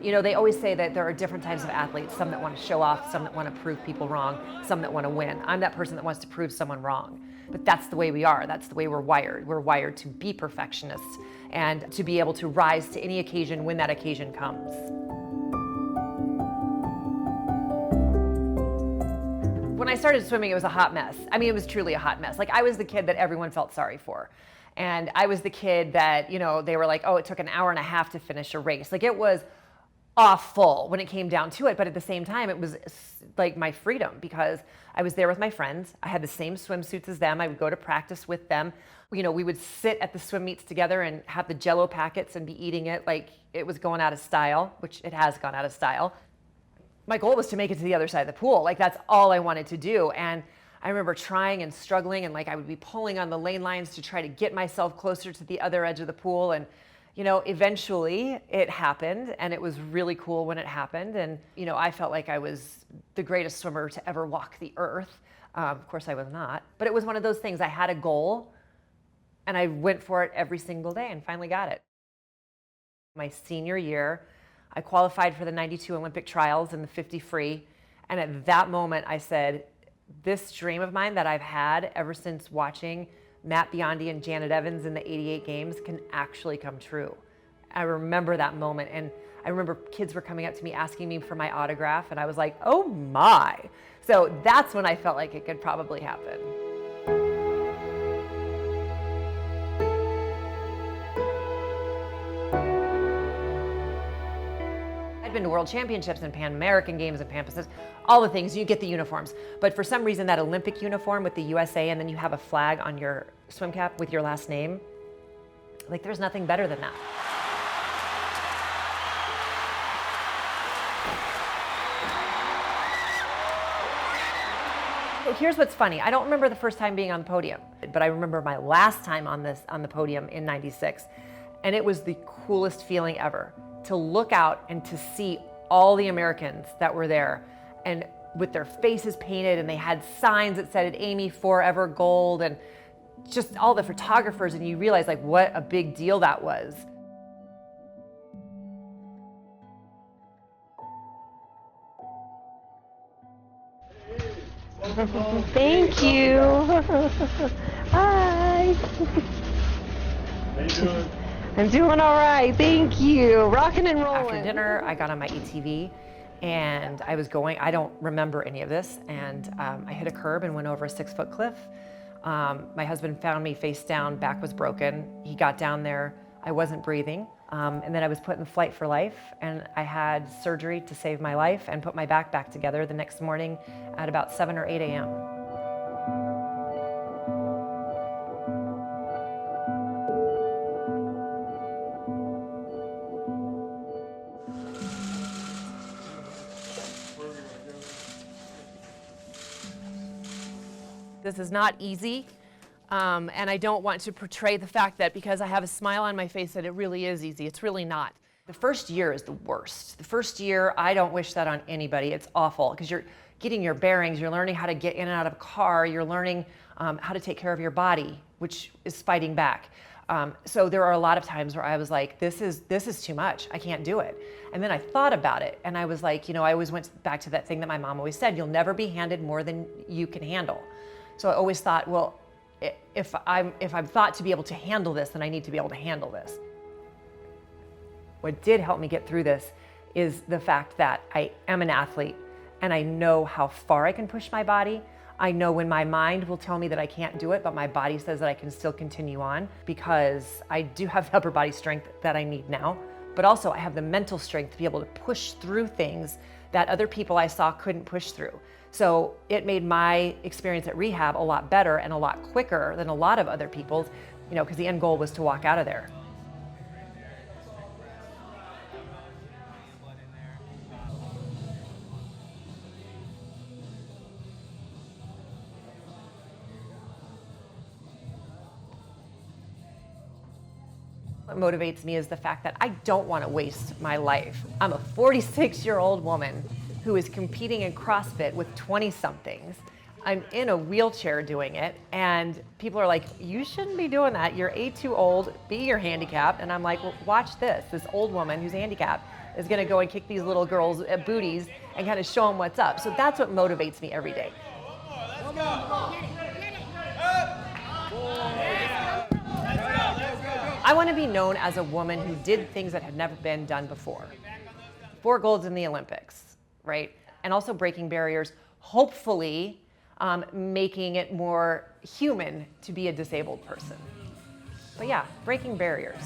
You know, they always say that there are different types of athletes, some that want to show off, some that want to prove people wrong, some that want to win. I'm that person that wants to prove someone wrong. But that's the way we are. That's the way we're wired. We're wired to be perfectionists and to be able to rise to any occasion when that occasion comes. When I started swimming, it was a hot mess. I mean, it was truly a hot mess. Like, I was the kid that everyone felt sorry for. And I was the kid that, you know, they were like, oh, it took an hour and a half to finish a race. Like, it was awful when it came down to it. But at the same time, it was like my freedom, because I was there with my friends. I had the same swimsuits as them. I would go to practice with them. You know, we would sit at the swim meets together and have the Jell-O packets and be eating it like it was going out of style, which it has gone out of style. My goal was to make it to the other side of the pool. Like, that's all I wanted to do. And I remember trying and struggling, and like I would be pulling on the lane lines to try to get myself closer to the other edge of the pool. And, you know, eventually it happened, and it was really cool when it happened. And, you know, I felt like I was the greatest swimmer to ever walk the earth. Of course I was not, but it was one of those things. I had a goal and I went for it every single day and finally got it. My senior year, I qualified for the 92 Olympic trials and the 50 free. And at that moment I said, this dream of mine that I've had ever since watching Matt Biondi and Janet Evans in the 88 games can actually come true. I remember that moment, and I remember kids were coming up to me asking me for my autograph, and I was like, oh my. So that's when I felt like it could probably happen. Been to world championships and Pan American games and Pan Pacific, all the things, you get the uniforms. But for some reason, that Olympic uniform with the USA, and then you have a flag on your swim cap with your last name, like, there's nothing better than that. So here's what's funny. I don't remember the first time being on the podium, but I remember my last time on the podium in '96, and it was the coolest feeling ever. To look out and to see all the Americans that were there, and with their faces painted, and they had signs that said Amy Forever Gold, and just all the photographers, and you realize like what a big deal that was. Thank you. Hi. How you doing? I'm doing all right, thank you. Rocking and rolling. After dinner, I got on my ATV, and I was going, I don't remember any of this, and I hit a curb and went over a 6-foot cliff. My husband found me face down, back was broken. He got down there, I wasn't breathing, and then I was put in flight for life, and I had surgery to save my life and put my back together the next morning at about 7 or 8 a.m. This is not easy, and I don't want to portray the fact that because I have a smile on my face that it really is easy. It's really not. The first year is the worst. The first year, I don't wish that on anybody. It's awful because you're getting your bearings, you're learning how to get in and out of a car, you're learning how to take care of your body, which is fighting back. So there are a lot of times where I was like, this is too much. I can't do it. And then I thought about it, and I was like, you know, I always went back to that thing that my mom always said, you'll never be handed more than you can handle. So I always thought, well, if I'm thought to be able to handle this, then I need to be able to handle this. What did help me get through this is the fact that I am an athlete, and I know how far I can push my body. I know when my mind will tell me that I can't do it, but my body says that I can still continue on, because I do have the upper body strength that I need now, but also I have the mental strength to be able to push through things that other people I saw couldn't push through. So it made my experience at rehab a lot better and a lot quicker than a lot of other people's, you know, because the end goal was to walk out of there. What motivates me is the fact that I don't want to waste my life. I'm a 46-year-old woman who is competing in CrossFit with 20-somethings. I'm in a wheelchair doing it, and people are like, you shouldn't be doing that. You're too old, you're handicapped. And I'm like, well, watch this. This old woman who's handicapped is gonna go and kick these little girls' booties and kind of show them what's up. So that's what motivates me every day. I want to be known as a woman who did things that had never been done before. 4 golds in the Olympics, right? And also breaking barriers, hopefully making it more human to be a disabled person. But yeah, breaking barriers.